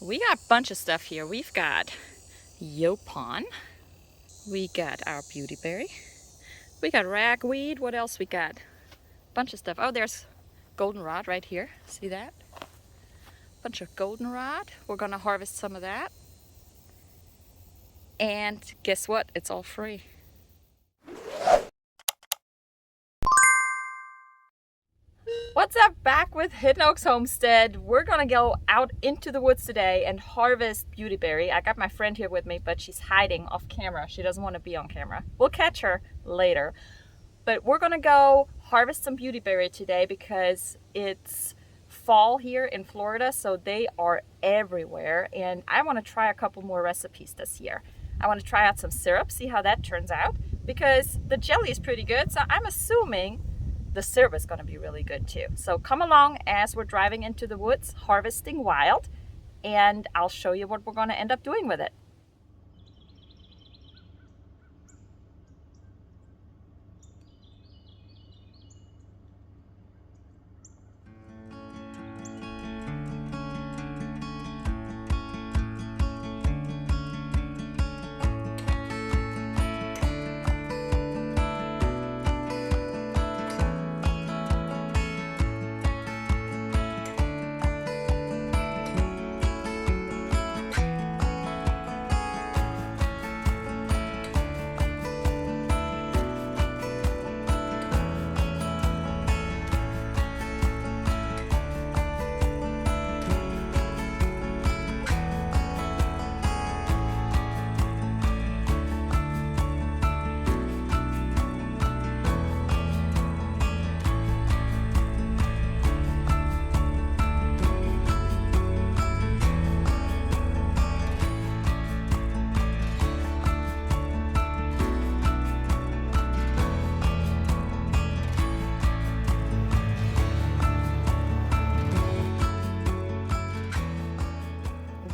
We got a bunch of stuff here. We've got yopon. We got our beautyberry. We got ragweed. What else we got? Bunch of stuff. Oh, there's goldenrod right here. See that? Bunch of goldenrod. We're gonna harvest some of that. And guess what? It's all free. What's up? Back with Hidden Oaks Homestead. We're gonna go out into the woods today and harvest beautyberry. I got my friend here with me, but she's hiding off camera. She doesn't want to be on camera. We'll catch her later. But we're gonna go harvest some beautyberry today because it's fall here in Florida, so they are everywhere. And I want to try a couple more recipes this year. I want to try out some syrup, see how that turns out, because the jelly is pretty good. So I'm assuming the syrup is going to be really good too. So come along as we're driving into the woods, harvesting wild, and I'll show you what we're going to end up doing with it.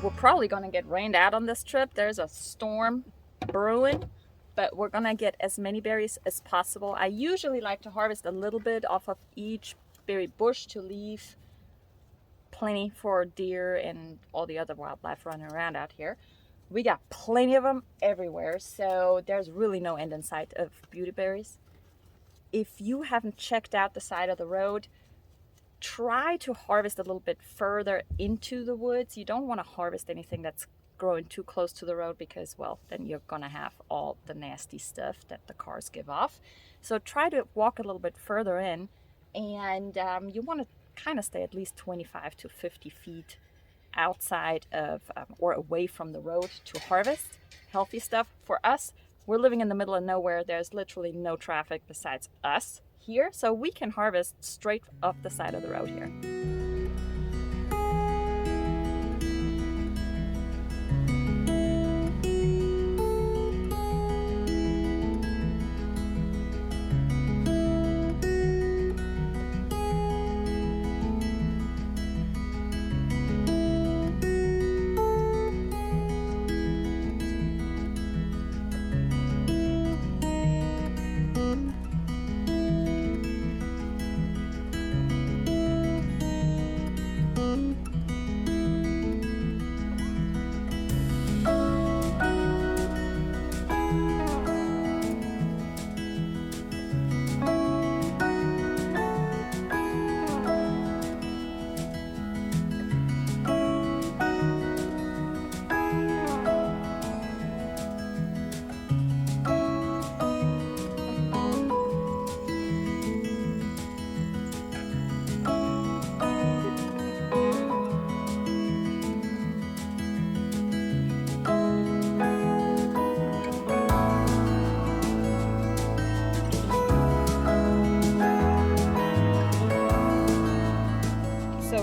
We're probably going to get rained out on this trip. There's a storm brewing, but we're going to get as many berries as possible. I usually like to harvest a little bit off of each berry bush to leave plenty for deer and all the other wildlife running around out here. We got plenty of them everywhere, so there's really no end in sight of beautyberries. If you haven't checked out the side of the road, try to harvest a little bit further into the woods. You don't want to harvest anything that's growing too close to the road because, well, then you're gonna have all the nasty stuff that the cars give off. So try to walk a little bit further in, and you want to kind of stay at least 25 to 50 feet outside of or away from the road to harvest healthy stuff. For us, we're living in the middle of nowhere. There's literally no traffic besides us here, so we can harvest straight off the side of the road here.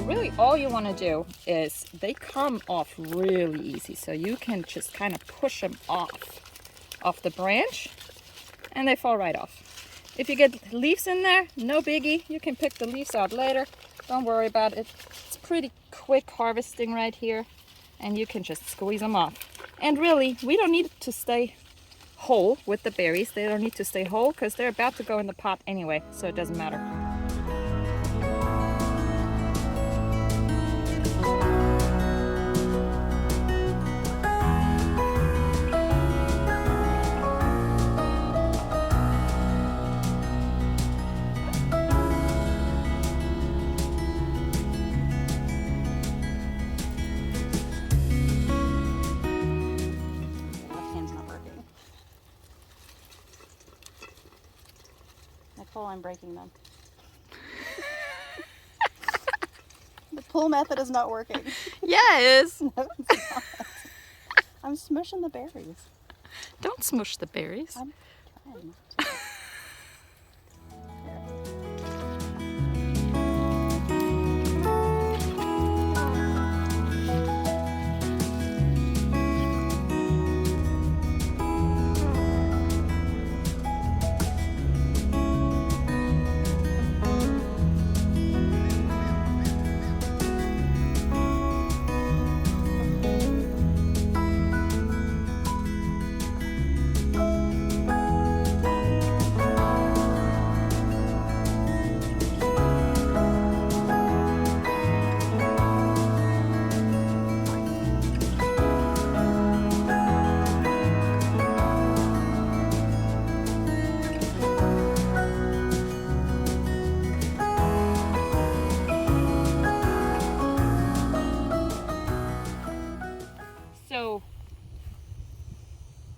Really all you want to do is they come off really easy, so you can just kind of push them off the branch and they fall right off. If you get leaves in there, no biggie, you can pick the leaves out later, don't worry about it. It's pretty quick harvesting right here, and you can just squeeze them off. And really, we don't need to stay whole with the berries. They don't need to stay whole because they're about to go in the pot anyway, so it doesn't matter. careful, I'm breaking them. The pull method is not working. Yeah, it is. No, it's not. I'm smushing the berries. Don't smush the berries. I'm trying not to. So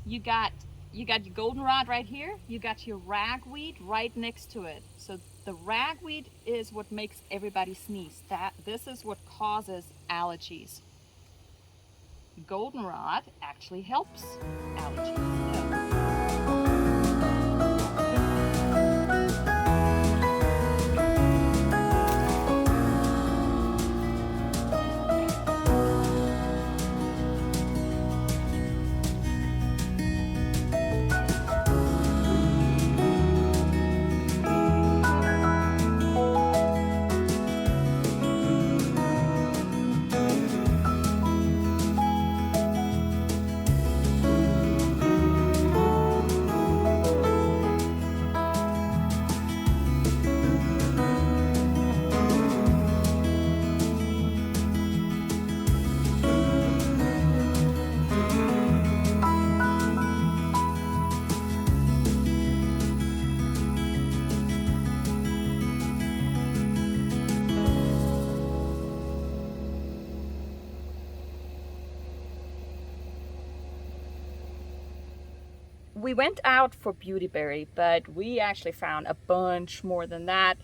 you got your goldenrod right here. You got your ragweed right next to it. So the ragweed is what makes everybody sneeze. This is what causes allergies. Goldenrod actually helps allergies. We went out for beautyberry, but we actually found a bunch more than that.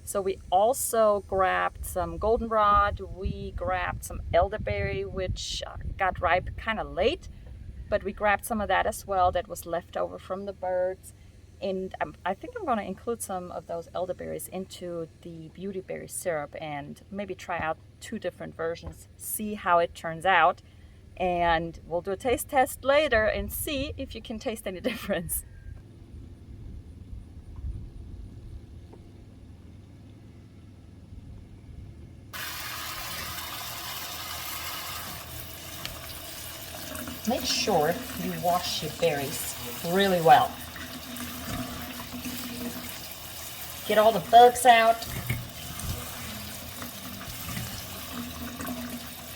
So we also grabbed some goldenrod, we grabbed some elderberry, which got ripe kind of late, but we grabbed some of that as well that was left over from the birds. And I think I'm going to include some of those elderberries into the beautyberry syrup and maybe try out 2 different versions, see how it turns out. And we'll do a taste test later and see if you can taste any difference. Make sure you wash your berries really well. Get all the bugs out.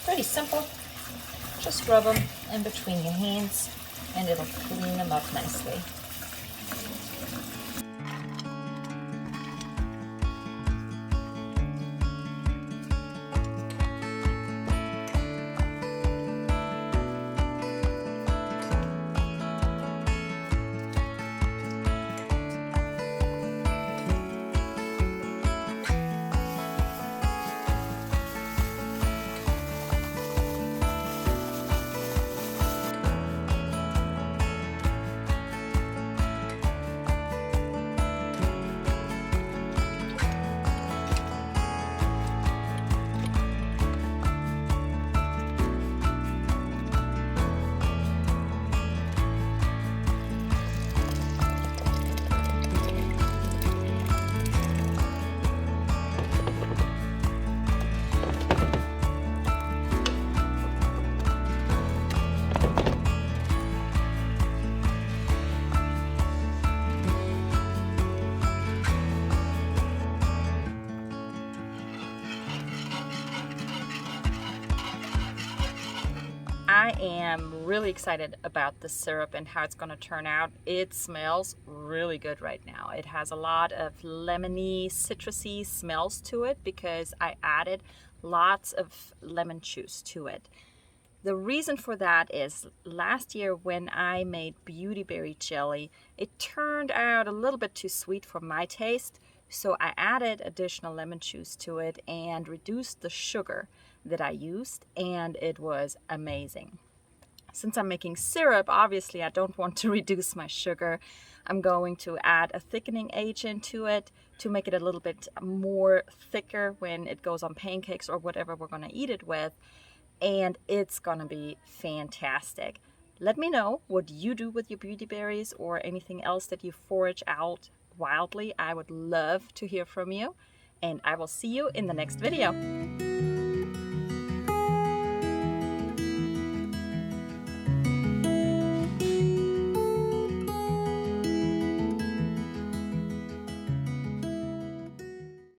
Pretty simple. Just rub them in between your hands and it'll clean them up nicely. I am really excited about the syrup and how it's going to turn out. It smells really good right now. It has a lot of lemony, citrusy smells to it because I added lots of lemon juice to it. The reason for that is last year when I made beautyberry chili, it turned out a little bit too sweet for my taste. So I added additional lemon juice to it and reduced the sugar that I used, and it was amazing. Since I'm making syrup, obviously I don't want to reduce my sugar. I'm going to add a thickening agent to it to make it a little bit more thicker when it goes on pancakes or whatever we're going to eat it with. And it's gonna be fantastic. Let me know what you do with your beautyberries or anything else that you forage out wildly. I would love to hear from you, and I will see you in the next video.